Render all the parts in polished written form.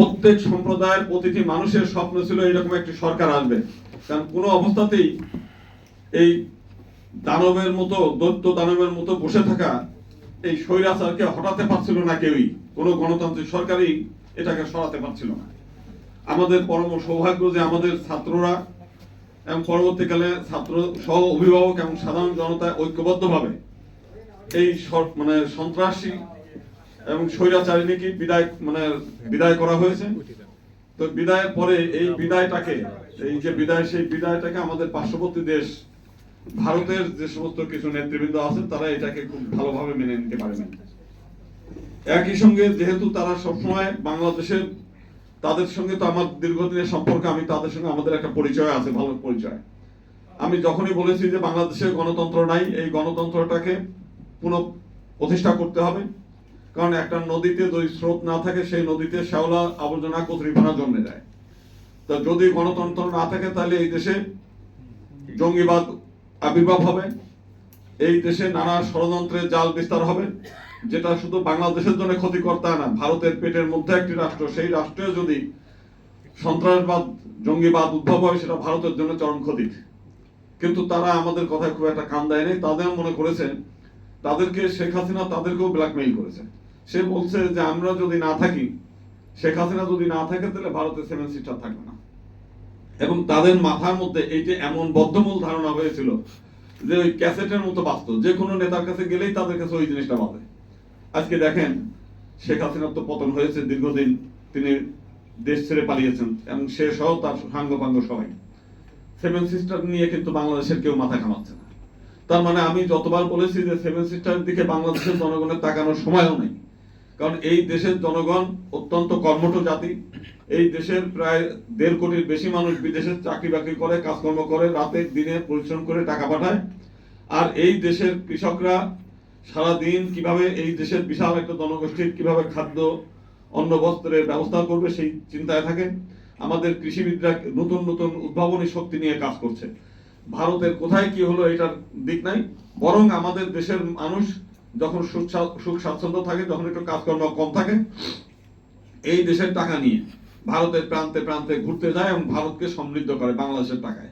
প্রত্যেক সম্প্রদায়ের প্রতিটি মানুষের স্বপ্ন ছিল এরকম একটি সরকার আসবে, কারণ কোনো অবস্থাতেই এই দানবের মতো, দৈত্য দানবের মতো বসে থাকা এই স্বৈরাচারকে হটাতে পারছিল না কেউই, কোনো গণতান্ত্রিক সরকারই এটাকে সরাতে পারছিল না। আমাদের পরম সৌভাগ্য যে আমাদের ছাত্ররা এবং পরবর্তীকালে ছাত্র সহ অভিভাবক এবং সাধারণ জনতা ঐক্যবদ্ধভাবে এই সন্ত্রাসী এবং স্বৈরাচারিণীকে বিদায় করা হয়েছে। তো বিদায়ের পরে এই বিদায়টাকে, এই যে বিদায়, সেই বিদায়টাকে আমাদের পার্শ্ববর্তী দেশ ভারতের যে সমস্ত কিছু নেতৃবৃন্দ আছেন তারা এটাকে খুব ভালোভাবে মেনে নিতে পারেন। একই সঙ্গে যেহেতু তারা সবসময় বাংলাদেশের, তাদের সঙ্গে তো আমার দীর্ঘদিনের সম্পর্ক, আমি তাদের সঙ্গে আমাদের একটা পরিচয় আছে, ভালো পরিচয়। আমি যখনই বলেছি যে বাংলাদেশে গণতন্ত্র নাই, এই গণতন্ত্রটাকে পুনঃ প্রতিষ্ঠা করতে হবে, কারণ একটা নদীতে যদি স্রোত না থাকে সেই নদীতে শ্যাওলা, আবর্জনা, কচুরিপানা জন্মে যায়। তো যদি গণতন্ত্র না থাকে তাহলে এই দেশে জঙ্গিবাদ আবির্ভাব হবে, এই দেশে নানা ষড়যন্ত্রের জাল বিস্তার হবে, যেটা শুধু বাংলাদেশের জন্য ক্ষতিকর তা না, ভারতের পেটের মধ্যে একটি রাষ্ট্র, সেই রাষ্ট্রে যদি সন্ত্রাসবাদ, জঙ্গিবাদ উদ্ভব হয় সেটা ভারতের জন্য চরম ক্ষতি। কিন্তু তারা আমাদের কথায় খুব একটা কান দেয় নাই। তাদের মনে করেছে, তাদেরকে শেখ হাসিনা তাদেরকেও ব্ল্যাকমেইল করেছে। সে বলছে যে আমরা যদি না থাকি, শেখ হাসিনা যদি না থাকে তাহলে ভারতের 7 সিস্টার থাকবে না। এবং তাদের মাথার মধ্যে এইটা এমন বদ্ধমূল ধারণা হয়েছিল যে ওই ক্যাসেটের মতো বাঁচত, যে কোনো নেতার কাছে গেলেই তাদের কাছে ওই জিনিসটা বাজে। আজকে দেখেন শেখ হাসিনার তো পতন হয়েছে, দীর্ঘদিন তিনি দেশ ছেড়ে পালিয়েছেন এবং সে সহ তার সাঙ্গপাঙ্গ সবাই 7 সিস্টার নিয়ে কিন্তু বাংলাদেশের কেউ মাথা ঘামাচ্ছে না। তার মানে আমি যতবার বলেছি যে 7 সিস্টারের দিকে বাংলাদেশের জনগণের তাকানোর সময়ও নেই, কারণ এই দেশের জনগণ অত্যন্ত কর্মঠ জাতি। এই দেশের প্রায় 1.5 কোটির বেশি মানুষ বিদেশে চাকরি বাকরি করে, কাজকর্ম করে, রাতে দিনে পরিশ্রম করে টাকা পাঠায়। আর এই দেশের কৃষকরা সারা দিন কিভাবে এই দেশের বিশাল একটা জনগোষ্ঠীর কিভাবে খাদ্য, অন্ন, বস্ত্রের ব্যবস্থা করবে সেই চিন্তায় থাকে। আমাদের কৃষিবিদরা নতুন নতুন উদ্ভাবনী শক্তি নিয়ে কাজ করছে। ভারতের কোথায় কি হলো এটার দিক নাই, বরং আমাদের দেশের মানুষ যখন সুখ স্বাচ্ছন্দ্য থাকে, যখন একটু কাজকর্ম কম থাকে, এই দেশের টাকা নিয়ে ভারতের প্রান্তে প্রান্তে ঘুরতে যায় এবং ভারতকে সমৃদ্ধ করে বাংলাদেশের টাকায়।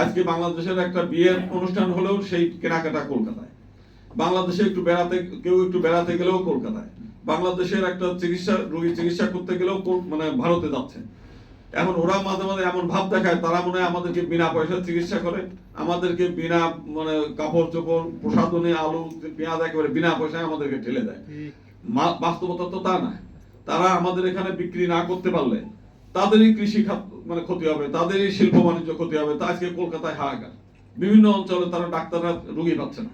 আজকে বাংলাদেশের একটা বিয়ের অনুষ্ঠান হলেও সেই কেনাকাটা কলকাতায়, বাংলাদেশে একটু বেড়াতে, কেউ একটু বেড়াতে গেলেও কলকাতায়, বাংলাদেশের একটা রোগী চিকিৎসা করতে গেলেও ভারতে যাচ্ছে। এখন ওরা মাঝে মাঝে এমন ভাব দেখায় তারা মনে হয় আমাদেরকে বিনা পয়সায় চিকিৎসা করে, আমাদেরকে বিনা কাপড় চোপড়, প্রসাধনী, আলু, পেঁয়াজ একেবারে বিনা পয়সায় আমাদেরকে ঠেলে দেয়। বাস্তবতা তো তা না। তারা আমাদের এখানে বিক্রি না করতে পারলে তাদেরই কৃষি খাত ক্ষতি হবে, তাদেরই শিল্প বাণিজ্য ক্ষতি হবে। তা আজকে কলকাতায় হাহাকার, বিভিন্ন অঞ্চলে তারা ডাক্তাররা রোগী পাচ্ছে না।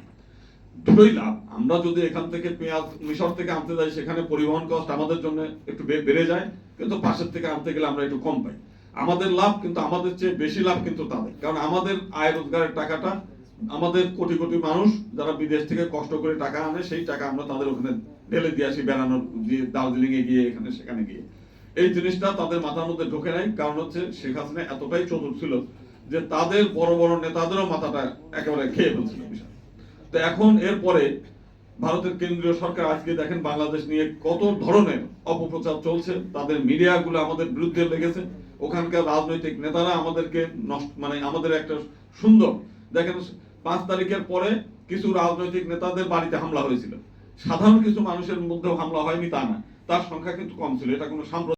দুটোই লাভ। আমরা যদি এখান থেকে পেঁয়াজ মিশর থেকে আনতে যাই, সেখানে পরিবহন কষ্ট আমাদের জন্য একটু বেড়ে যায়, কিন্তু পাশের থেকে আনতে গেলে আমরা একটু কম পাই। আমাদের লাভ, কিন্তু আমাদের চেয়ে বেশি লাভ কিন্তু তাদের, কারণ আমাদের আয় রোজগারের টাকাটা আমাদের কোটি কোটি মানুষ যারা বিদেশ থেকে কষ্ট করে টাকা আনে, সেই টাকা আমরা তাদের ওখানে ঢেলে দিয়ে আসি, বেড়ানোর গিয়ে, দার্জিলিং এ গিয়ে, এখানে সেখানে গিয়ে। এই জিনিসটা তাদের মাথার মধ্যে ঢোকে নাই, কারণ হচ্ছে শেখ হাসিনা এতটাই চতুর ছিল যে তাদের বড় বড় নেতাদেরও মাথাটা একেবারে খেয়ে ফেলছিল বিষয়। তো এখন এরপরে ভারতের কেন্দ্রীয় সরকার আজকে দেখেন বাংলাদেশ নিয়ে কত ধরনের অপপ্রচার চলছে, তাদের মিডিয়াগুলো আমাদের বিরুদ্ধে লেগেছে, ওখানকার রাজনৈতিক নেতারা আমাদেরকে আমাদের একটা সুন্দর, দেখেন 5 তারিখের পরে কিছু রাজনৈতিক নেতাদের বাড়িতে হামলা হয়েছিল, সাধারণ কিছু মানুষের মধ্যেও হামলা হয়নি তা না, তার সংখ্যা কিন্তু কম ছিল। এটা কোনো সাম্প্রদায়িক